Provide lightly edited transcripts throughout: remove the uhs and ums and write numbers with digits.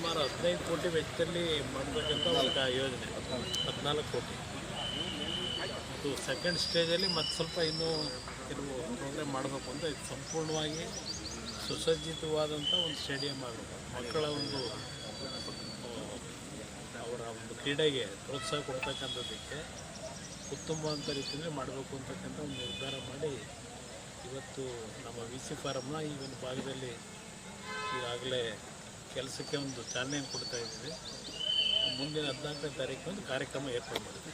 ಸುಮಾರು 15 ಕೋಟಿ ವೆಚ್ಚದಲ್ಲಿ ಮಾಡಬೇಕಂತ ಒಂದು ಯೋಜನೆ, 14 ಕೋಟಿ. ಅದು ಸೆಕೆಂಡ್ ಸ್ಟೇಜಲ್ಲಿ ಮತ್ತು ಸ್ವಲ್ಪ ಇನ್ನೂ ಕೆಲವು ಪ್ರೋಗ್ರಾಮ್ ಮಾಡಬೇಕು ಅಂತ. ಇದು ಸಂಪೂರ್ಣವಾಗಿ ಸುಸಜ್ಜಿತವಾದಂಥ ಒಂದು ಸ್ಟೇಡಿಯಂ ಆಗಬೇಕು. ಮಕ್ಕಳ ಒಂದು ಅವರ ಒಂದು ಕ್ರೀಡೆಗೆ ಪ್ರೋತ್ಸಾಹ ಕೊಡ್ತಕ್ಕಂಥದ್ದಕ್ಕೆ ಉತ್ತಮವಾದ ರೀತಿಯಲ್ಲಿ ಮಾಡಬೇಕು ಅಂತಕ್ಕಂಥ ಒಂದು ನಿರ್ಧಾರ ಮಾಡಿ ಇವತ್ತು ನಮ್ಮ VC ಫಾರಮ್ನ ಈ ಒಂದು ಭಾಗದಲ್ಲಿ ಈಗಾಗಲೇ ಕೆಲಸಕ್ಕೆ ಒಂದು ಚಾಲನೆಯನ್ನು ಕೊಡ್ತಾ ಇದ್ದೀವಿ. ಮುಂದಿನ 14ನೇ ತಾರೀಕು ಒಂದು ಕಾರ್ಯಕ್ರಮ ಏರ್ಪಾಡು ಮಾಡಿದ್ದೀವಿ.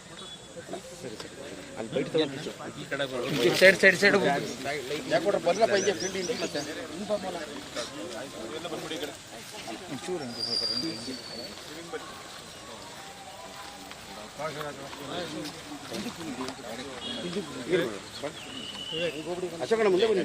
ಅಶೋಕಣ್ಣ ಮುಂದೆ ಬನ್ನಿ.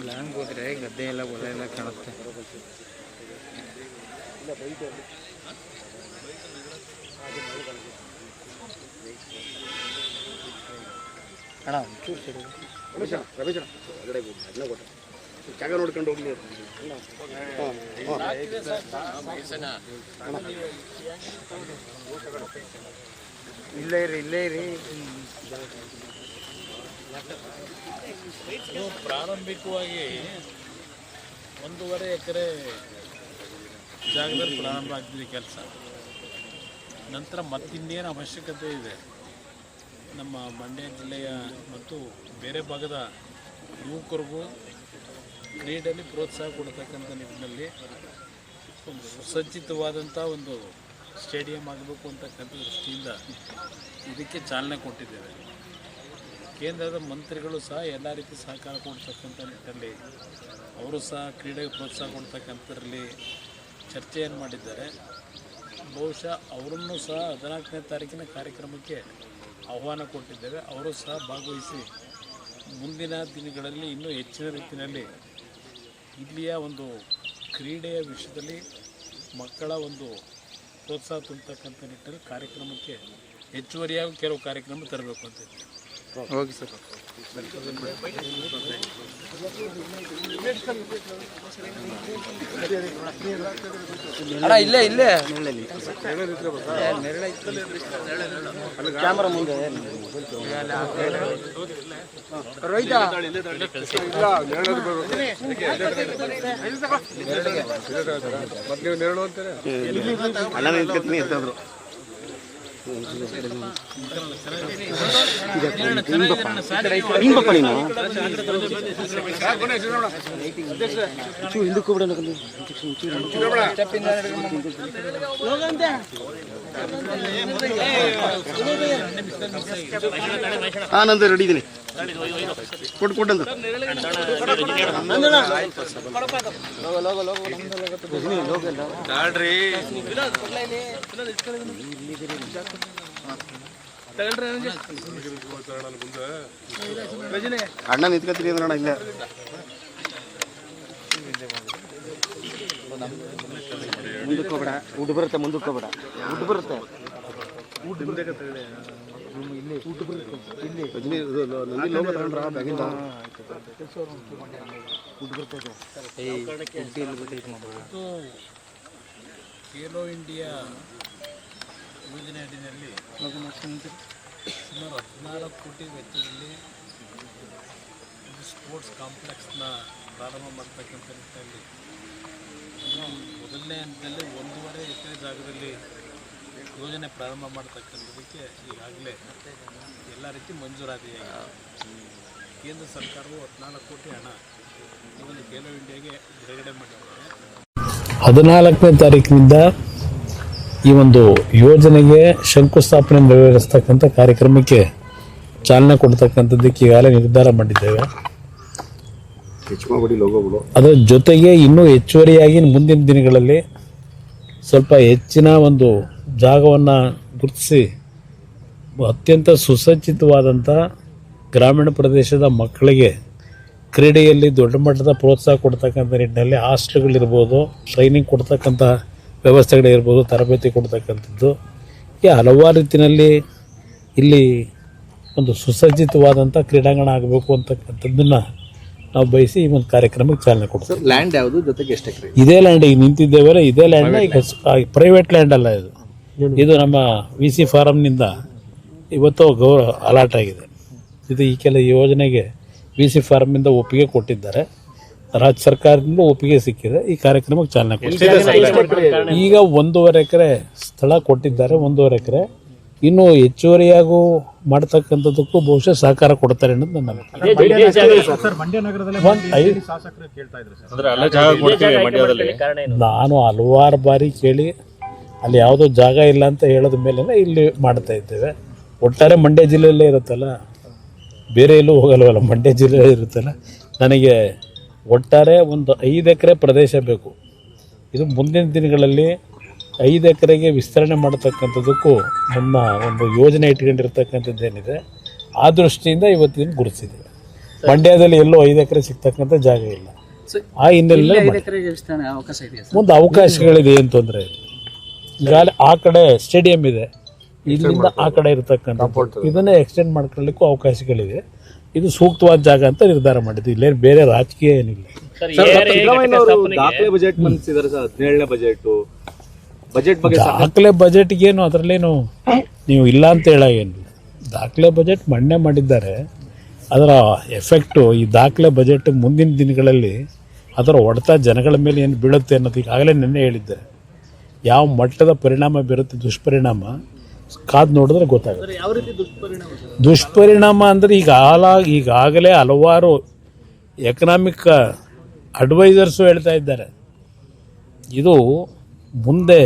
ಲಾಂಗ್ ಹೋದ್ರೆ ಗದ್ದೆ ಎಲ್ಲ ಒಳ್ಳೆ ಎಲ್ಲ ಕಾಣುತ್ತೆ. ಅಣ್ಣ ರಮೇಶ್ ಜಾಗ ನೋಡ್ಕೊಂಡು ಹೋಗ್ಲಿ. ಇಲ್ಲೇ ಇರಿ. ಪ್ರಾರಂಭಿಕವಾಗಿ 1.5 ಎಕರೆ ಜಾಗದಲ್ಲಿ ಪ್ರಾರಂಭ ಆಗ್ತಿದೆ ಕೆಲಸ. ನಂತರ ಮತ್ತಿನ್ನೇನು ಅವಶ್ಯಕತೆ ಇದೆ ನಮ್ಮ ಮಂಡ್ಯ ಜಿಲ್ಲೆಯ ಮತ್ತು ಬೇರೆ ಭಾಗದ ಯುವಕರಿಗೂ ಕ್ರೀಡೆಯಲ್ಲಿ ಪ್ರೋತ್ಸಾಹ ಕೊಡ್ತಕ್ಕಂಥ ನಿಟ್ಟಿನಲ್ಲಿ ಒಂದು ಸುಸಜ್ಜಿತವಾದಂಥ ಒಂದು ಸ್ಟೇಡಿಯಂ ಆಗಬೇಕು ಅಂತಕ್ಕಂಥ ದೃಷ್ಟಿಯಿಂದ ಇದಕ್ಕೆ ಚಾಲನೆ ಕೊಟ್ಟಿದ್ದೇವೆ. ಕೇಂದ್ರದ ಮಂತ್ರಿಗಳು ಸಹ ಎಲ್ಲ ರೀತಿ ಸಹಕಾರ ಕೊಡ್ತಕ್ಕಂಥ ನಿಟ್ಟಿನಲ್ಲಿ ಅವರು ಸಹ ಕ್ರೀಡೆಗೆ ಪ್ರೋತ್ಸಾಹ ಕೊಡ್ತಕ್ಕಂಥದ್ರಲ್ಲಿ ಚರ್ಚೆಯನ್ನು ಮಾಡಿದ್ದಾರೆ. ಬಹುಶಃ ಅವರನ್ನು ಸಹ 14ನೇ ತಾರೀಕಿನ ಕಾರ್ಯಕ್ರಮಕ್ಕೆ ಆಹ್ವಾನ ಕೊಟ್ಟಿದ್ದೇವೆ. ಅವರು ಸಹ ಭಾಗವಹಿಸಿ ಮುಂದಿನ ದಿನಗಳಲ್ಲಿ ಇನ್ನೂ ಹೆಚ್ಚಿನ ರೀತಿಯಲ್ಲಿ ಇಲ್ಲಿಯ ಒಂದು ಕ್ರೀಡೆಯ ವಿಷಯದಲ್ಲಿ ಮಕ್ಕಳ ಒಂದು ಪ್ರೋತ್ಸಾಹ ತುಂಬತಕ್ಕಂಥ ನಿಟ್ಟಿನಲ್ಲಿ ಕಾರ್ಯಕ್ರಮಕ್ಕೆ ಹೆಚ್ಚುವರಿಯಾಗಿ ಕೆಲವು ಕಾರ್ಯಕ್ರಮ ತರಬೇಕು ಅಂತ ಇದ್ದೀವಿ. ಹೋಗಿ ಸರ್. ಅಣ್ಣ ಇಲ್ಲೇ ಕ್ಯಾಮರಾ ಮುಂದೆ ರೋಹಿತ ಹಿಂದಕ್ಕೂ ಬಿಡ ನಂದು ರೆಡಿ ಇದ್ದೀನಿ. ಕೊಟ್ಟಂತ ಅಣ್ಣ ನಿಂತ್ಕೊತೀರಿ ಅಂದ್ರೆ ಇಲ್ಲ ಮುಂದಕ್ಕೆ ಹೋಗ್ಬೇಡ. ಊಟ ಬರುತ್ತೆ, ಮುಂದಕ್ಕೆ ಹೋಗ್ಬೇಡ. ಊಟ ಬರುತ್ತೆ. ಖೇಲೋ ಇಂಡಿಯಾ ಯೋಜನೆ ಅಡಿಯಲ್ಲಿ ಸುಮಾರು 14 ಕೋಟಿ ವೆಚ್ಚದಲ್ಲಿ ಸ್ಪೋರ್ಟ್ಸ್ ಕಾಂಪ್ಲೆಕ್ಸ್ನ ಪ್ರಾರಂಭ ಮಾಡ್ತಕ್ಕಂಥ ನಿಟ್ಟಿನಲ್ಲಿ ಮೊದಲನೇ ಹಂತದಲ್ಲಿ 1.5 ಎಕರೆ ಜಾಗದಲ್ಲಿ ಯೋಜನೆ ಪ್ರಾರಂಭ ಮಾಡ್ತಕ್ಕಂಥದಕ್ಕೆ ಈಗಾಗಲೇ ಎಲ್ಲ ರೀತಿ ಮಂಜೂರಾತಿಯಾಗಿದೆ. ಕೇಂದ್ರ ಸರ್ಕಾರವು 14 ಕೋಟಿ ಹಣ ಈ ಒಂದು ಖೇಲೋ ಇಂಡಿಯಾಗೆ ಬಿಡುಗಡೆ ಮಾಡಿದ್ದಾರೆ. 14ನೇ ತಾರೀಕಿನಿಂದ ಈ ಒಂದು ಯೋಜನೆಗೆ ಶಂಕುಸ್ಥಾಪನೆ ನೆರವೇರಿಸ್ತಕ್ಕಂಥ ಕಾರ್ಯಕ್ರಮಕ್ಕೆ ಚಾಲನೆ ಕೊಡ್ತಕ್ಕಂಥದ್ದಕ್ಕೆ ಈಗಾಗಲೇ ನಿರ್ಧಾರ ಮಾಡಿದ್ದೇವೆ. ಅದರ ಜೊತೆಗೆ ಇನ್ನೂ ಹೆಚ್ಚುವರಿಯಾಗಿ ಮುಂದಿನ ದಿನಗಳಲ್ಲಿ ಸ್ವಲ್ಪ ಹೆಚ್ಚಿನ ಒಂದು ಜಾಗವನ್ನು ಗುರುತಿಸಿ ಅತ್ಯಂತ ಸುಸಜ್ಜಿತವಾದಂಥ ಗ್ರಾಮೀಣ ಪ್ರದೇಶದ ಮಕ್ಕಳಿಗೆ ಕ್ರೀಡೆಯಲ್ಲಿ ದೊಡ್ಡ ಮಟ್ಟದ ಪ್ರೋತ್ಸಾಹ ಕೊಡ್ತಕ್ಕಂಥ ನಿಟ್ಟಿನಲ್ಲಿ ಹಾಸ್ಟೆಲ್ಗಳಿರ್ಬೋದು, ಟ್ರೈನಿಂಗ್ ಕೊಡ್ತಕ್ಕಂಥ ವ್ಯವಸ್ಥೆಗಳಿರ್ಬೋದು, ತರಬೇತಿ ಕೊಡ್ತಕ್ಕಂಥದ್ದು, ಈ ಹಲವಾರು ರೀತಿಯಲ್ಲಿ ಇಲ್ಲಿ ಒಂದು ಸುಸಜ್ಜಿತವಾದಂಥ ಕ್ರೀಡಾಂಗಣ ಆಗಬೇಕು ಅಂತಕ್ಕಂಥದ್ದನ್ನು ನಾವು ಬಯಸಿ ಈ ಒಂದು ಕಾರ್ಯಕ್ರಮಕ್ಕೆ ಚಾಲನೆ ಕೊಡ್ತೀವಿ. ಲ್ಯಾಂಡ್ ಯಾವುದು, ಜೊತೆಗೆ ಎಷ್ಟು ಎಕರೆ? ಇದೇ ಲ್ಯಾಂಡ್ ಈಗ ನಿಂತಿದ್ದೇವಲ್ಲ, ಇದೇ ಲ್ಯಾಂಡ್ನ ಈಗ ಪ್ರೈವೇಟ್ ಲ್ಯಾಂಡ್ ಅಲ್ಲ ಇದು ನಮ್ಮ VC ಫಾರಮ್ನಿಂದ ಇವತ್ತು ಅಲಾಟ್ ಆಗಿದೆ. ಇದು ಈ ಕೆಲ ಯೋಜನೆಗೆ VC ಫಾರಮ್ನಿಂದ ಒಪ್ಪಿಗೆ ಕೊಟ್ಟಿದ್ದಾರೆ, ರಾಜ್ಯ ಸರ್ಕಾರದಿಂದ ಒಪ್ಪಿಗೆ ಸಿಕ್ಕಿದೆ. ಈ ಕಾರ್ಯಕ್ರಮಕ್ಕೆ ಚಾಲನೆ ಕೊಡ್ತೀವಿ. ಈಗ 1.5 ಎಕರೆ ಸ್ಥಳ ಕೊಟ್ಟಿದ್ದಾರೆ, 1.5 ಎಕರೆ. ಇನ್ನು ಹೆಚ್ಚುವರಿಯಾಗೂ ಮಾಡ್ತಕ್ಕಂಥದ್ದಕ್ಕೂ ಬಹುಶಃ ಸಹಕಾರ ಕೊಡ್ತಾರೆ ಅನ್ನೋದು ನನ್ನ ನಾನು ಹಲವಾರು ಬಾರಿ ಕೇಳಿ ಅಲ್ಲಿ ಯಾವುದೋ ಜಾಗ ಇಲ್ಲ ಅಂತ ಹೇಳೋದ ಮೇಲೆ ಇಲ್ಲಿ ಮಾಡ್ತಾ ಇದ್ದೇವೆ. ಒಟ್ಟಾರೆ ಮಂಡ್ಯ ಜಿಲ್ಲೆಯಲ್ಲೇ ಇರುತ್ತಲ್ಲ, ಬೇರೆ ಎಲ್ಲೂ ಹೋಗಲ್ವಲ್ಲ, ಮಂಡ್ಯ ಜಿಲ್ಲೆಯಲ್ಲೇ ಇರುತ್ತಲ್ಲ. ನನಗೆ ಒಟ್ಟಾರೆ ಒಂದು 5 ಎಕರೆ ಪ್ರದೇಶ ಬೇಕು. ಇದು ಮುಂದಿನ ದಿನಗಳಲ್ಲಿ 5 ಎಕರೆಗೆ ವಿಸ್ತರಣೆ ಮಾಡತಕ್ಕಂಥದ್ದಕ್ಕೂ ನಮ್ಮ ಒಂದು ಯೋಜನೆ ಇಟ್ಕೊಂಡಿರ್ತಕ್ಕಂಥದ್ದೇನಿದೆ, ಆ ದೃಷ್ಟಿಯಿಂದ ಇವತ್ತಿನ ಗುರುತಿಸಿದೆ. ಮಂಡ್ಯದಲ್ಲಿ ಎಲ್ಲೂ 5 ಎಕರೆ ಸಿಗ್ತಕ್ಕಂಥ ಜಾಗ ಇಲ್ಲ. ಆ ಹಿನ್ನೆಲೆಯಲ್ಲಿ ಮುಂದೆ ಅವಕಾಶಗಳಿದೆ, ಏನು ತೊಂದರೆ ಇಲ್ಲ. ಈಗಾಗಲೇ ಆ ಕಡೆ ಸ್ಟೇಡಿಯಂ ಇದೆ, ಇಲ್ಲಿಂದ ಆ ಕಡೆ ಇರತಕ್ಕಂಥ ಇದನ್ನೇ ಎಕ್ಸ್ಟೆಂಡ್ ಮಾಡ್ಕೊಳ್ಳಿಕ್ಕೂ ಅವಕಾಶಗಳಿದೆ. ಇದು ಸೂಕ್ತವಾದ ಜಾಗ ಅಂತ ನಿರ್ಧಾರ ಮಾಡಿದ್ವಿ. ಇಲ್ಲೇನು ಬೇರೆ ರಾಜಕೀಯ ಏನಿಲ್ಲ. ದಾಖಲೆ ಬಜೆಟ್ ಮಂಡಿಸಿದ್ದಾರೆ ಸರ್, 17ನೇ ಬಜೆಟ್ ಬಗ್ಗೆ ದಾಖಲೆ ಬಜೆಟ್ಗೇನು ಅದರಲ್ಲೇನು ನೀವು ಇಲ್ಲ ಅಂತ ಹೇಳಾಗೇನಿಲ್ಲ. ದಾಖಲೆ ಬಜೆಟ್ ಮಂಡನೆ ಮಾಡಿದ್ದಾರೆ. ಅದರ ಎಫೆಕ್ಟು ಈ ದಾಖಲೆ ಬಜೆಟ್ ಮುಂದಿನ ದಿನಗಳಲ್ಲಿ ಅದರ ಹೊಡೆತ ಜನಗಳ ಮೇಲೆ ಏನು ಬೀಳುತ್ತೆ ಅನ್ನೋದು ಈಗಾಗಲೇ ನಿನ್ನೆ ಹೇಳಿದ್ದಾರೆ. ಯಾವ ಮಟ್ಟದ ಪರಿಣಾಮ ಬೀರುತ್ತೆ, ದುಷ್ಪರಿಣಾಮ ಕಾದು ನೋಡಿದ್ರೆ ಗೊತ್ತಾಗುತ್ತೆ. ದುಷ್ಪರಿಣಾಮ ಅಂದರೆ ಈಗಾಗಲೇ ಹಲವಾರು ಎಕನಾಮಿಕ್ ಅಡ್ವೈಸರ್ಸು ಹೇಳ್ತಾ ಇದ್ದಾರೆ. ಇದು ಮುಂದೆ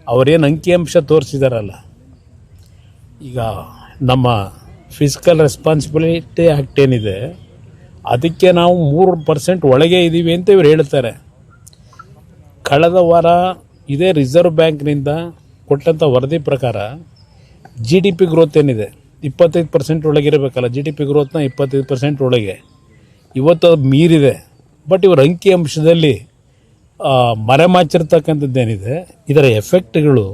ಅವರೇನು ಅಂಕಿಅಂಶ ತೋರಿಸಿದಾರಲ್ಲ, ಈಗ ನಮ್ಮ ಫಿಸಿಕಲ್ ರೆಸ್ಪಾನ್ಸಿಬಿಲಿಟಿ ಆ್ಯಕ್ಟ್ ಏನಿದೆ ಅದಕ್ಕೆ ನಾವು 3% ಒಳಗೆ ಇದ್ದೀವಿ ಅಂತ ಇವ್ರು ಹೇಳ್ತಾರೆ. ಕಳೆದ ವಾರ ಇದೇ ರಿಸರ್ವ್ ಬ್ಯಾಂಕ್ನಿಂದ ಕೊಟ್ಟಂಥ ವರದಿ ಪ್ರಕಾರ GDP ಗ್ರೋತ್ ಏನಿದೆ 25% ಒಳಗಿರಬೇಕಲ್ಲ, GDP ಗ್ರೋತ್ನ 25% ಒಳಗೆ ಇವತ್ತು ಅದು ಮೀರಿದೆ. ಬಟ್ ಇವ್ರ ಅಂಕಿಅಂಶದಲ್ಲಿ ಮರೆಮಾಚಿರ್ತಕ್ಕಂಥದ್ದೇನಿದೆ, ಇದರ ಎಫೆಕ್ಟ್ಗಳು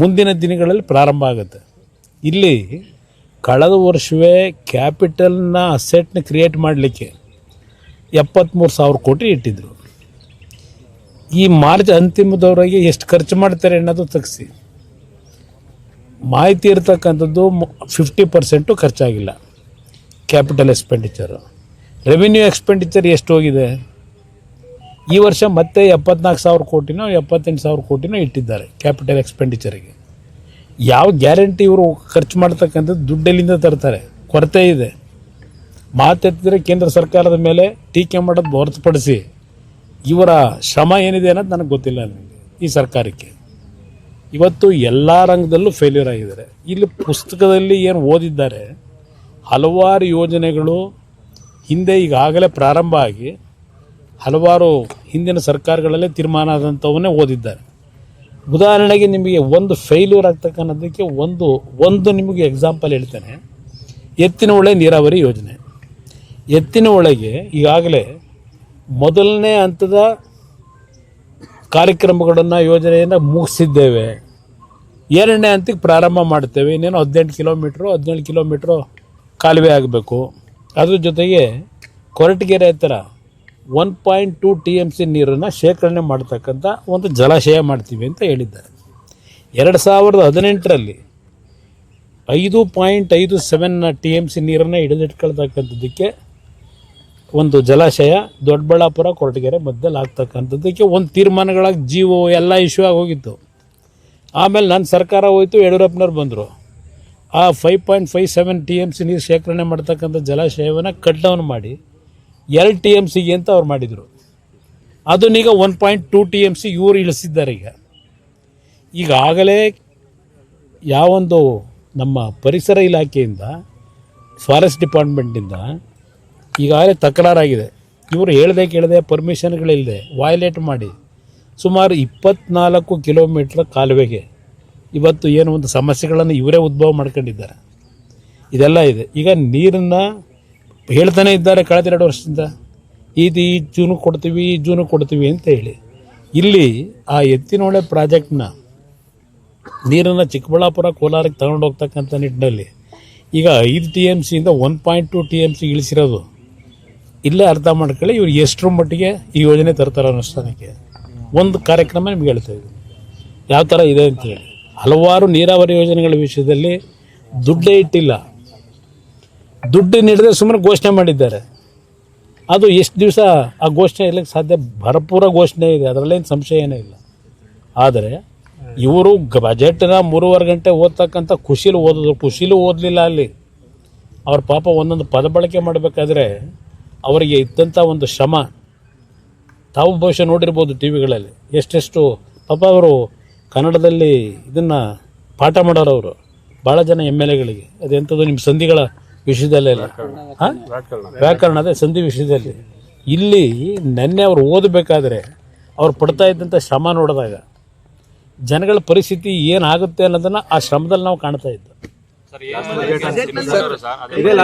ಮುಂದಿನ ದಿನಗಳಲ್ಲಿ ಪ್ರಾರಂಭ ಆಗುತ್ತೆ. ಇಲ್ಲಿ ಕಳೆದ ವರ್ಷವೇ ಕ್ಯಾಪಿಟಲ್ನ ಅಸೆಟ್ನ ಕ್ರಿಯೇಟ್ ಮಾಡಲಿಕ್ಕೆ 73,000 ಕೋಟಿ ಇಟ್ಟಿದ್ರು. ಈ ಮಾರ್ಚ್ ಅಂತಿಮದವರೆಗೆ ಎಷ್ಟು ಖರ್ಚು ಮಾಡ್ತಾರೆ ಅನ್ನೋದು ತೆಗೆಸಿ ಮಾಹಿತಿ ಇರ್ತಕ್ಕಂಥದ್ದು 50% ಖರ್ಚಾಗಿಲ್ಲ ಕ್ಯಾಪಿಟಲ್ ಎಕ್ಸ್ಪೆಂಡಿಚರು. ರೆವಿನ್ಯೂ ಎಕ್ಸ್ಪೆಂಡಿಚರ್ ಎಷ್ಟು ಹೋಗಿದೆ? ಈ ವರ್ಷ ಮತ್ತೆ 74,000 ಕೋಟಿನೋ 78,000 ಕೋಟಿನೋ ಇಟ್ಟಿದ್ದಾರೆ ಕ್ಯಾಪಿಟಲ್ ಎಕ್ಸ್ಪೆಂಡಿಚರಿಗೆ. ಯಾವ ಗ್ಯಾರಂಟಿ ಇವರು ಖರ್ಚು ಮಾಡ್ತಕ್ಕಂಥದ್ದು ದುಡ್ಡೆಲ್ಲಿಂದ ತರ್ತಾರೆ? ಕೊರತೆ ಇದೆ. ಮಾತೆತ್ತಿದ್ರೆ ಕೇಂದ್ರ ಸರ್ಕಾರದ ಮೇಲೆ ಟೀಕೆ ಮಾಡೋದು ಹೊರತುಪಡಿಸಿ ಇವರ ಶ್ರಮ ಏನಿದೆ ಅನ್ನೋದು ನನಗೆ ಗೊತ್ತಿಲ್ಲ. ನನಗೆ ಈ ಸರ್ಕಾರಕ್ಕೆ ಇವತ್ತು ಎಲ್ಲ ರಂಗದಲ್ಲೂ ಫೇಲ್ಯೂರ್ ಆಗಿದ್ದಾರೆ. ಇಲ್ಲಿ ಪುಸ್ತಕದಲ್ಲಿ ಏನು ಓದಿದ್ದಾರೆ, ಹಲವಾರು ಯೋಜನೆಗಳು ಹಿಂದೆ ಈಗಾಗಲೇ ಪ್ರಾರಂಭ ಆಗಿ ಹಲವಾರು ಹಿಂದಿನ ಸರ್ಕಾರಗಳಲ್ಲೇ ತೀರ್ಮಾನ ಆದಂಥವನ್ನೇ ಓದಿದ್ದಾರೆ. ಉದಾಹರಣೆಗೆ ನಿಮಗೆ ಒಂದು ಫೇಲ್ಯೂರ್ ಆಗ್ತಕ್ಕನ್ನೋದಕ್ಕೆ ಒಂದು ನಿಮಗೆ ಎಕ್ಸಾಂಪಲ್ ಹೇಳ್ತೇನೆ. ಎತ್ತಿನಹೊಳೆ ನೀರಾವರಿ ಯೋಜನೆ. ಎತ್ತಿನಹೊಳೆಗೆ ಈಗಾಗಲೇ ಮೊದಲನೇ ಹಂತದ ಕಾರ್ಯಕ್ರಮಗಳನ್ನು ಯೋಜನೆಯನ್ನು ಮುಗಿಸಿದ್ದೇವೆ. 2ನೇ ಹಂತಕ್ಕೆ ಪ್ರಾರಂಭ ಮಾಡ್ತೇವೆ. ಇನ್ನೇನು 17 ಕಿಲೋಮೀಟ್ರು ಕಾಲುವೆ ಆಗಬೇಕು. ಅದ್ರ ಜೊತೆಗೆ ಕೊರಟಗೆರೆ ಹತ್ತಿರ 1.2 TMC ನೀರನ್ನು ಶೇಖರಣೆ ಮಾಡ್ತಕ್ಕಂಥ ಒಂದು ಜಲಾಶಯ ಮಾಡ್ತೀವಿ ಅಂತ ಹೇಳಿದ್ದಾರೆ. 2018ರಲ್ಲಿ 5.57 TMC ನೀರನ್ನು ಹಿಡಿದಿಟ್ಕೊಳ್ತಕ್ಕಂಥದ್ದಕ್ಕೆ ಒಂದು ಜಲಾಶಯ ದೊಡ್ಡಬಳ್ಳಾಪುರ ಕೊರಟಗೆರೆ ಮಧ್ಯದಲ್ಲಿ ಆಗ್ತಕ್ಕಂಥದ್ದಕ್ಕೆ ಒಂದು ತೀರ್ಮಾನಗಳಾಗಿ GO ಎಲ್ಲ ಇಶ್ಯೂ ಆಗೋಗಿತ್ತು. ಆಮೇಲೆ ನನ್ನ ಸರ್ಕಾರ ಹೋಯಿತು, ಯಡಿಯೂರಪ್ಪನವ್ರು ಬಂದರು. ಆ 5.57 TMC ನೀರು ಶೇಖರಣೆ ಮಾಡ್ತಕ್ಕಂಥ ಜಲಾಶಯವನ್ನು ಕಟ್ ಡೌನ್ ಮಾಡಿ 2 TMCಗೆ ಅಂತ ಅವ್ರು ಮಾಡಿದರು. ಅದನ್ನೀಗ 1.2 TMC ಇವರು ಇಳಿಸಿದ್ದಾರೆ. ಈಗಾಗಲೇ ಯಾವೊಂದು ನಮ್ಮ ಪರಿಸರ ಇಲಾಖೆಯಿಂದ, ಫಾರೆಸ್ಟ್ ಡಿಪಾರ್ಟ್ಮೆಂಟಿಂದ ಈಗಾಗಲೇ ತಕರಾರಾಗಿದೆ. ಇವರು ಹೇಳ್ದೆ ಕೇಳದೆ ಪರ್ಮಿಷನ್ಗಳಿಲ್ಲದೆ ವಯಲೇಟ್ ಮಾಡಿ ಸುಮಾರು 24 ಕಿಲೋಮೀಟ್ರ್ ಕಾಲುವೆಗೆ ಇವತ್ತು ಏನು ಒಂದು ಸಮಸ್ಯೆಗಳನ್ನು ಇವರೇ ಉದ್ಭವ ಮಾಡ್ಕೊಂಡಿದ್ದಾರೆ. ಇದೆಲ್ಲ ಇದೆ. ಈಗ ನೀರನ್ನು ಹೇಳ್ತಾನೆ ಇದ್ದಾರೆ ಕಳೆದ 2 ವರ್ಷದಿಂದ, ಈ ಜೂನು ಕೊಡ್ತೀವಿ ಅಂತ ಹೇಳಿ. ಇಲ್ಲಿ ಆ ಎತ್ತಿನಹೊಳೆ ಪ್ರಾಜೆಕ್ಟ್ನ ನೀರನ್ನು ಚಿಕ್ಕಬಳ್ಳಾಪುರ ಕೋಲಾರಕ್ಕೆ ತಗೊಂಡು ಹೋಗ್ತಕ್ಕಂಥ ನಿಟ್ಟಿನಲ್ಲಿ ಈಗ 5 TMC ಇಂದ 1.2 TMC ಇಳಿಸಿರೋದು. ಇಲ್ಲೇ ಅರ್ಥ ಮಾಡ್ಕೊಳ್ಳಿ ಇವ್ರು ಎಷ್ಟರ ಮಟ್ಟಿಗೆ ಈ ಯೋಜನೆ ತರ್ತಾರೆ ಅನುಷ್ಠಾನಕ್ಕೆ. ಒಂದು ಕಾರ್ಯಕ್ರಮ ನಿಮ್ಗೆ ಹೇಳ್ತಾ ಇದ್ದೀನಿ ಯಾವ ಥರ ಇದೆ ಅಂತೇಳಿ. ಹಲವಾರು ನೀರಾವರಿ ಯೋಜನೆಗಳ ವಿಷಯದಲ್ಲಿ ದುಡ್ಡೇ ಇಟ್ಟಿಲ್ಲ, ದುಡ್ಡು ನೀಡದೆ ಸುಮ್ಮನೆ ಘೋಷಣೆ ಮಾಡಿದ್ದಾರೆ. ಅದು ಎಷ್ಟು ದಿವಸ ಆ ಘೋಷಣೆ ಇರಲಿಕ್ಕೆ ಸಾಧ್ಯ? ಭರಪೂರ ಘೋಷಣೆ ಇದೆ, ಅದರಲ್ಲೇನು ಸಂಶಯ ಏನೇ ಇಲ್ಲ. ಆದರೆ ಇವರು ಬಜೆಟ್ನ 3.5 ಗಂಟೆ ಓದ್ತಕ್ಕಂಥ ಖುಷಿಲೂ ಓದಲಿಲ್ಲ. ಅಲ್ಲಿ ಅವ್ರ ಪಾಪ ಒಂದೊಂದು ಪದ ಬಳಕೆ ಮಾಡಬೇಕಾದ್ರೆ ಅವರಿಗೆ ಇದ್ದಂಥ ಒಂದು ಶ್ರಮ ತಾವು ಬಹುಶಃ ನೋಡಿರ್ಬೋದು ಟಿ ವಿಗಳಲ್ಲಿ ಎಷ್ಟೆಷ್ಟು. ಪಾಪ ಅವರು ಕನ್ನಡದಲ್ಲಿ ಇದನ್ನು ಪಾಠ ಮಾಡೋರು ಅವರು ಭಾಳ ಜನ MLAಗಳಿಗೆ. ಅದೆಂಥದ್ದು ನಿಮ್ಮ ಸಂಧಿಗಳ ವಿಷಯದಲ್ಲೆಲ್ಲ ವ್ಯಾಕರಣ ಅದೇ ಸಂಧಿ ವಿಷಯದಲ್ಲಿ. ಇಲ್ಲಿ ನೆನ್ನೆ ಅವ್ರು ಓದಬೇಕಾದ್ರೆ ಅವ್ರು ಪಡ್ತಾ ಇದ್ದಂಥ ಶ್ರಮ ನೋಡಿದಾಗ ಜನಗಳ ಪರಿಸ್ಥಿತಿ ಏನಾಗುತ್ತೆ ಅನ್ನೋದನ್ನು ಆ ಶ್ರಮದಲ್ಲಿ ನಾವು ಕಾಣ್ತಾ ಇದ್ದು.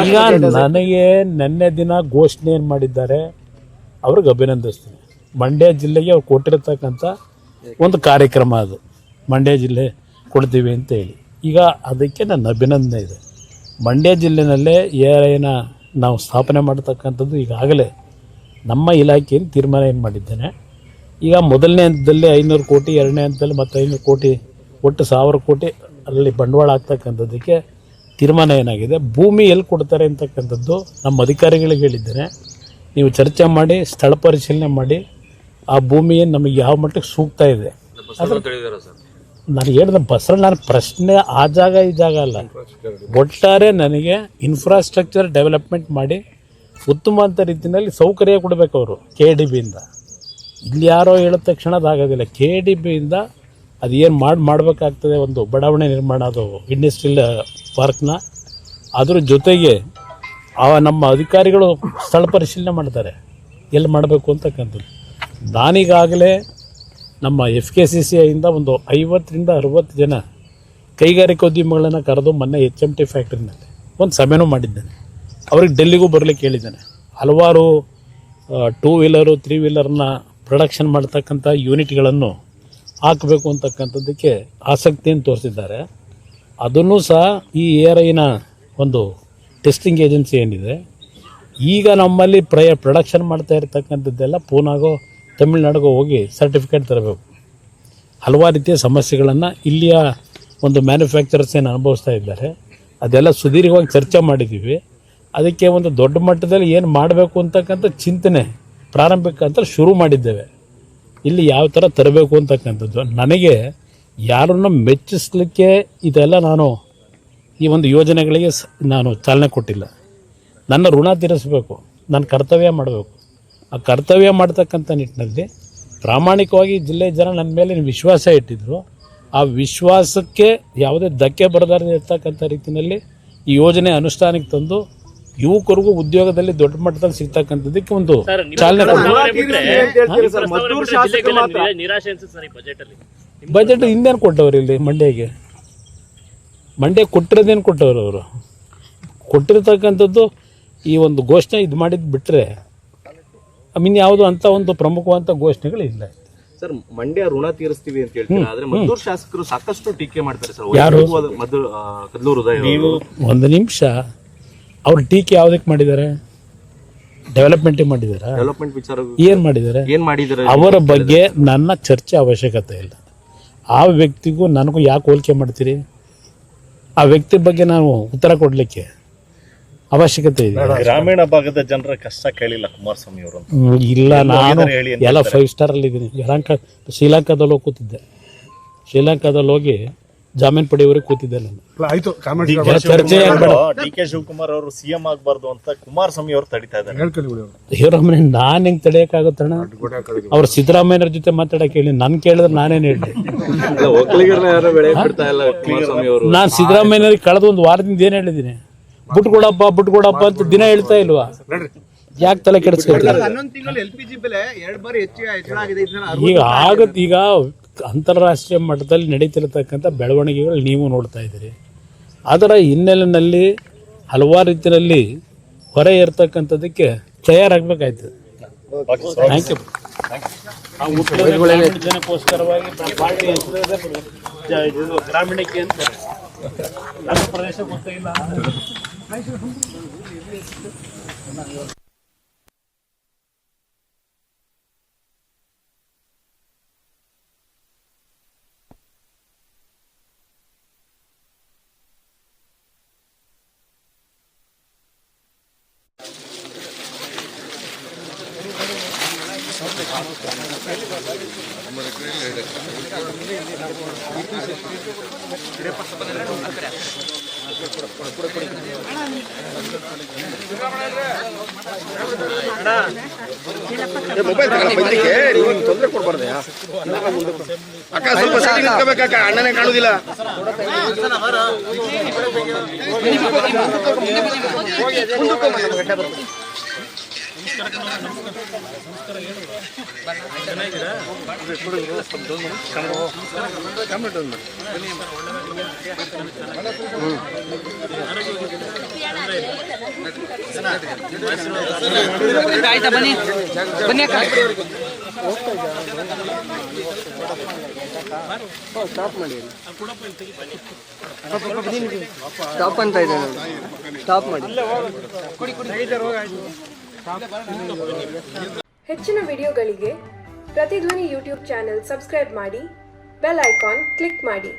ಈಗ ನನಗೆ ನಿನ್ನೆ ದಿನ ಘೋಷಣೆ ಏನು ಮಾಡಿದ್ದಾರೆ ಅವ್ರಿಗೆ ಅಭಿನಂದಿಸ್ತೀನಿ. ಮಂಡ್ಯ ಜಿಲ್ಲೆಗೆ ಅವ್ರು ಕೊಟ್ಟಿರತಕ್ಕಂಥ ಒಂದು ಕಾರ್ಯಕ್ರಮ ಅದು, ಮಂಡ್ಯ ಜಿಲ್ಲೆ ಕೊಡ್ತೀವಿ ಅಂತೇಳಿ. ಈಗ ಅದಕ್ಕೆ ನನ್ನ ಅಭಿನಂದನೆ ಇದೆ. ಮಂಡ್ಯ ಜಿಲ್ಲೆನಲ್ಲೇ ಏನ ನಾವು ಸ್ಥಾಪನೆ ಮಾಡತಕ್ಕಂಥದ್ದು ಈಗಾಗಲೇ ನಮ್ಮ ಇಲಾಖೆಯಲ್ಲಿ ತೀರ್ಮಾನ ಏನು ಮಾಡಿದ್ದೇನೆ. ಈಗ ಮೊದಲನೇ ಹಂತದಲ್ಲಿ 500 ಕೋಟಿ, ಎರಡನೇ ಹಂತದಲ್ಲಿ ಮತ್ತು 500 ಕೋಟಿ, ಒಟ್ಟು 1000 ಕೋಟಿ ಅಲ್ಲಿ ಬಂಡವಾಳ ಆಗ್ತಕ್ಕಂಥದ್ದಕ್ಕೆ ತೀರ್ಮಾನ ಏನಾಗಿದೆ. ಭೂಮಿ ಎಲ್ಲಿ ಕೊಡ್ತಾರೆ ಅಂತಕ್ಕಂಥದ್ದು ನಮ್ಮ ಅಧಿಕಾರಿಗಳಿಗೆ ಹೇಳಿದ್ದೇನೆ. ನೀವು ಚರ್ಚೆ ಮಾಡಿ ಸ್ಥಳ ಪರಿಶೀಲನೆ ಮಾಡಿ ಆ ಭೂಮಿಯನ್ನು ನಮಗೆ ಯಾವ ಮಟ್ಟಕ್ಕೆ ಸೂಕ್ತ ಇದೆ ನಾನು ಹೇಳಿದ ಬಸರ. ನಾನು ಪ್ರಶ್ನೆ ಆ ಜಾಗ ಈ ಜಾಗ ಅಲ್ಲ, ಒಟ್ಟಾರೆ ನನಗೆ ಇನ್ಫ್ರಾಸ್ಟ್ರಕ್ಚರ್ ಡೆವಲಪ್ಮೆಂಟ್ ಮಾಡಿ ಉತ್ತಮವಾದ ರೀತಿಯಲ್ಲಿ ಸೌಕರ್ಯ ಕೊಡಬೇಕು ಅವರು KDBಯಿಂದ. ಇಲ್ಲಿ ಯಾರೋ ಹೇಳಿದ ತಕ್ಷಣ ಅದಾಗೋದಿಲ್ಲ. KDBಯಿಂದ ಅದು ಏನು ಮಾಡಬೇಕಾಗ್ತದೆ, ಒಂದು ಬಡಾವಣೆ ನಿರ್ಮಾಣ, ಅದು ಇಂಡಸ್ಟ್ರಿಯಲ್ ಪಾರ್ಕ್ನ. ಅದ್ರ ಜೊತೆಗೆ ನಮ್ಮ ಅಧಿಕಾರಿಗಳು ಸ್ಥಳ ಪರಿಶೀಲನೆ ಮಾಡ್ತಾರೆ ಎಲ್ಲಿ ಮಾಡಬೇಕು ಅಂತಕ್ಕಂಥದ್ದು. ನಾನೀಗಾಗಲೇ ನಮ್ಮ FKCCIಯಿಂದ ಒಂದು 50ರಿಂದ 60 ಜನ ಕೈಗಾರಿಕೋದ್ಯಮಿಗಳನ್ನು ಕರೆದು ಮೊನ್ನೆ HMT ಫ್ಯಾಕ್ಟ್ರಿನಲ್ಲಿ ಒಂದು ಸಭೆನೂ ಮಾಡಿದ್ದೇನೆ. ಅವ್ರಿಗೆ ಡೆಲ್ಲಿಗೂ ಬರಲಿಕ್ಕೆ ಹೇಳಿದ್ದೇನೆ. ಹಲವಾರು 2 ವೀಲರು 3 ವೀಲರ್ನ ಪ್ರೊಡಕ್ಷನ್ ಮಾಡ್ತಕ್ಕಂಥ ಯೂನಿಟ್ಗಳನ್ನು ಹಾಕಬೇಕು ಅಂತಕ್ಕಂಥದ್ದಕ್ಕೆ ಆಸಕ್ತಿಯನ್ನು ತೋರಿಸಿದ್ದಾರೆ. ಅದನ್ನು ಸಹ ಈ ARIನ ಒಂದು ಟೆಸ್ಟಿಂಗ್ ಏಜೆನ್ಸಿ ಏನಿದೆ ಈಗ ನಮ್ಮಲ್ಲಿ ಪ್ರೊಡಕ್ಷನ್ ಮಾಡ್ತಾ ಇರ್ತಕ್ಕಂಥದ್ದೆಲ್ಲ ಪೂನಾಗೋ ತಮಿಳ್ನಾಡಿಗೋ ಹೋಗಿ ಸರ್ಟಿಫಿಕೇಟ್ ತರಬೇಕು. ಹಲವಾರು ರೀತಿಯ ಸಮಸ್ಯೆಗಳನ್ನು ಇಲ್ಲಿಯ ಒಂದು ಮ್ಯಾನುಫ್ಯಾಕ್ಚರರ್ಸ್ ಏನು ಅನುಭವಿಸ್ತಾ ಇದ್ದಾರೆ ಅದೆಲ್ಲ ಸುದೀರ್ಘವಾಗಿ ಚರ್ಚೆ ಮಾಡಿದ್ದೀವಿ. ಅದಕ್ಕೆ ಒಂದು ದೊಡ್ಡ ಮಟ್ಟದಲ್ಲಿ ಏನು ಮಾಡಬೇಕು ಅಂತಕ್ಕಂಥ ಚಿಂತನೆ ಪ್ರಾರಂಭಿಕ ಅಂತ ಶುರು ಮಾಡಿದ್ದೇವೆ. ಇಲ್ಲಿ ಯಾವ ಥರ ತರಬೇಕು ಅಂತಕ್ಕಂಥದ್ದು ನನಗೆ ಯಾರನ್ನು ಮೆಚ್ಚಿಸ್ಲಿಕ್ಕೆ ಇದೆಲ್ಲ ನಾನು ಈ ಒಂದು ಯೋಜನೆಗಳಿಗೆ ನಾನು ಚಾಲನೆ ಕೊಟ್ಟಿಲ್ಲ. ನನ್ನ ಋಣ ತೀರಿಸಬೇಕು, ನನ್ನ ಕರ್ತವ್ಯ ಮಾಡಬೇಕು. ಆ ಕರ್ತವ್ಯ ಮಾಡ್ತಕ್ಕಂಥ ನಿಟ್ಟಿನಲ್ಲಿ ಪ್ರಾಮಾಣಿಕವಾಗಿ ಜಿಲ್ಲೆಯ ಜನ ನನ್ನ ಮೇಲೆ ವಿಶ್ವಾಸ ಇಟ್ಟಿದ್ರು. ಆ ವಿಶ್ವಾಸಕ್ಕೆ ಯಾವುದೇ ಧಕ್ಕೆ ಬರದಾರದೆ ಇರ್ತಕ್ಕಂಥ ರೀತಿಯಲ್ಲಿ ಈ ಯೋಜನೆ ಅನುಷ್ಠಾನಕ್ಕೆ ತಂದು ಯುವಕರಿಗೂ ಉದ್ಯೋಗದಲ್ಲಿ ದೊಡ್ಡ ಮಟ್ಟದಲ್ಲಿ ಸಿಗ್ತಕ್ಕಂಥದ್ದಕ್ಕೆ ಒಂದು ಚಾಲನೆ ಬಜೆಟ್ ಹಿಂದೇನು ಕೊಟ್ಟವ್ರು ಇಲ್ಲಿ ಮಂಡ್ಯ ಕೊಟ್ಟಿರೋದೇನು ಕೊಟ್ಟವ್ರು ಅವರು ಕೊಟ್ಟಿರ್ತಕ್ಕಂಥದ್ದು ಈ ಒಂದು ಘೋಷಣೆ ಇದು ಮಾಡಿದ್ದು ಬಿಟ್ಟರೆ ಯಾವುದು ಅಂತ ಒಂದು ಪ್ರಮುಖವಾದಂಥ ಘೋಷಣೆಗಳು ಇಲ್ಲ. ಸರ್, ಮಂಡ್ಯ ಋಣ ತೀರಿಸ್ತೀವಿ ಅಂತ ಹೇಳ್ತಾರೆ, ಆದ್ರೆ ಮದ್ದೂರು ಶಾಸಕರು ಸಾಕಷ್ಟು ಟೀಕೆ ಮಾಡ್ತಾರೆ ಸರ್. ಯಾರು? ಕದ್ಲೂರು ಉದಯ. ಒಂದು ನಿಮಿಷ, ಅವ್ರ ಟೀಕೆ ಯಾವುದಕ್ಕೆ ಮಾಡಿದ್ದಾರೆ? ಡೆವಲಪ್ಮೆಂಟಿಗೆ ಮಾಡಿದ್ದಾರೆ. ಡೆವಲಪ್ಮೆಂಟ್ ವಿಚಾರ ಏನು ಮಾಡಿದ್ದಾರೆ? ಅವರ ಬಗ್ಗೆ ನನ್ನ ಚರ್ಚೆ ಅವಶ್ಯಕತೆ ಇಲ್ಲ. ಆ ವ್ಯಕ್ತಿಗೂ ನನಗೂ ಯಾಕೆ ಹೋಲಿಕೆ ಮಾಡ್ತೀರಿ? ಆ ವ್ಯಕ್ತಿ ಬಗ್ಗೆ ನಾವು ಉತ್ತರ ಕೊಡಲಿಕ್ಕೆ ಅವಶ್ಯಕತೆ ಇದೆ. ಗ್ರಾಮೀಣ ಭಾಗದ ಜನರ ಕಷ್ಟ ಕೇಳಿಲ್ಲ ಕುಮಾರಸ್ವಾಮಿ ಅವರು. ಇಲ್ಲ, ನಾನು ಎಲ್ಲ 5 ಸ್ಟಾರ್ ಅಲ್ಲಿ ಇದ್ದೀನಿ. ಶ್ರೀಲಂಕಾದಲ್ಲಿ ಹೋಗಿ ಕೂತಿದ್ದೆ. ಶ್ರೀಲಂಕಾದಲ್ಲಿ ಹೋಗಿ ಜಾಮೀನು ಪಡೆಯುವವರೆಗೆ ಕೂತಿದ್ದೆ ನಾನು. ಚರ್ಚೆ DK ಶಿವಕುಮಾರ್ ಅವರು CM ಆಗಬಾರ್ದು ಅಂತ ಕುಮಾರಸ್ವಾಮಿ ಅವರು ತಡಿತಾ ಇದ್ದಾರೆ. ಶಿವರಾಮಯ್ಯ ನಾನು ಹೆಂಗ್ ತಡೆಯಕ್ಕಾಗತ್ತಣ್ಣ? ಅವ್ರು ಸಿದ್ದರಾಮಯ್ಯರ ಜೊತೆ ಮಾತಾಡಕ್ಕೆ ಹೇಳಿ ನನ್ ಕೇಳಿದ್ರೆ ನಾನೇನು ಹೇಳಿ? ನಾನು ಸಿದ್ದರಾಮಯ್ಯವ್ರಿಗೆ ಕಳೆದ ಒಂದು ವಾರದಿಂದ ಏನ್ ಹೇಳಿದ್ದೀನಿ? ಬಿಟ್ಕೊಡಪ್ಪ ಅಂತ ದಿನ ಹೇಳ್ತಾ ಇಲ್ವಾ? ಯಾಕೆ ತಲೆ ಕೆಡಿಸ್ಕೊಳ್ತಾರೆ? ಈಗ ಆಗತ್ತೆ. ಈಗ ಅಂತಾರಾಷ್ಟ್ರೀಯ ಮಟ್ಟದಲ್ಲಿ ನಡೀತಿರತಕ್ಕಂಥ ಬೆಳವಣಿಗೆಗಳು ನೀವು ನೋಡ್ತಾ ಇದ್ದೀರಿ. ಅದರ ಹಿನ್ನೆಲೆಯಲ್ಲಿ ಹಲವಾರು ರೀತಿಯಲ್ಲಿ ಹೊರೆ ಇರ್ತಕ್ಕಂಥದ್ದಕ್ಕೆ ತಯಾರಾಗಬೇಕಾಯ್ತದೆ. Thank you. ಆ ಉತ್ತರದ ಗ್ರಾಮೀಣ ಜನಕ್ಕೋಸ್ಕರವಾಗಿ ಪಾರ್ಟಿ ಇದು ಗ್ರಾಮೀಣಕ್ಕೆ ಅಂತ ನಮ್ಮ ಪ್ರದೇಶ ಗೊತ್ತಿಲ್ಲ. ಮೊಬೈಲ್ ತೊಂದರೆ ಕೊಡ್ಬಾರ್ದು ಅಕ್ಕ, ಸ್ವಲ್ಪ ಸೆಟ್ಟಿಂಗ್ ಇಟ್ಕೋಬೇಕಕ್ಕ, ಅಣ್ಣನೇ ಕಾಣುದಿಲ್ಲ. ಆಯ್ತಾ, ಬನ್ನಿ ಬನ್ನಿ ಅಕ್ಕ. ಸ್ಟಾಪ್ ಮಾಡಿ, ಸ್ಟಾಪ್ ಅಂತ ಇದೆ, ಸ್ಟಾಪ್ ಮಾಡಿ. ಹೆಚ್ಚಿನ ವಿಡಿಯೋಗಳಿಗೆ ಪ್ರತಿಧ್ವನಿ ಯೂಟ್ಯೂಬ್ ಚಾನೆಲ್ ಸಬ್ಸ್ಕ್ರೈಬ್ ಮಾಡಿ, ಬೆಲ್ ಐಕಾನ್ ಕ್ಲಿಕ್ ಮಾಡಿ.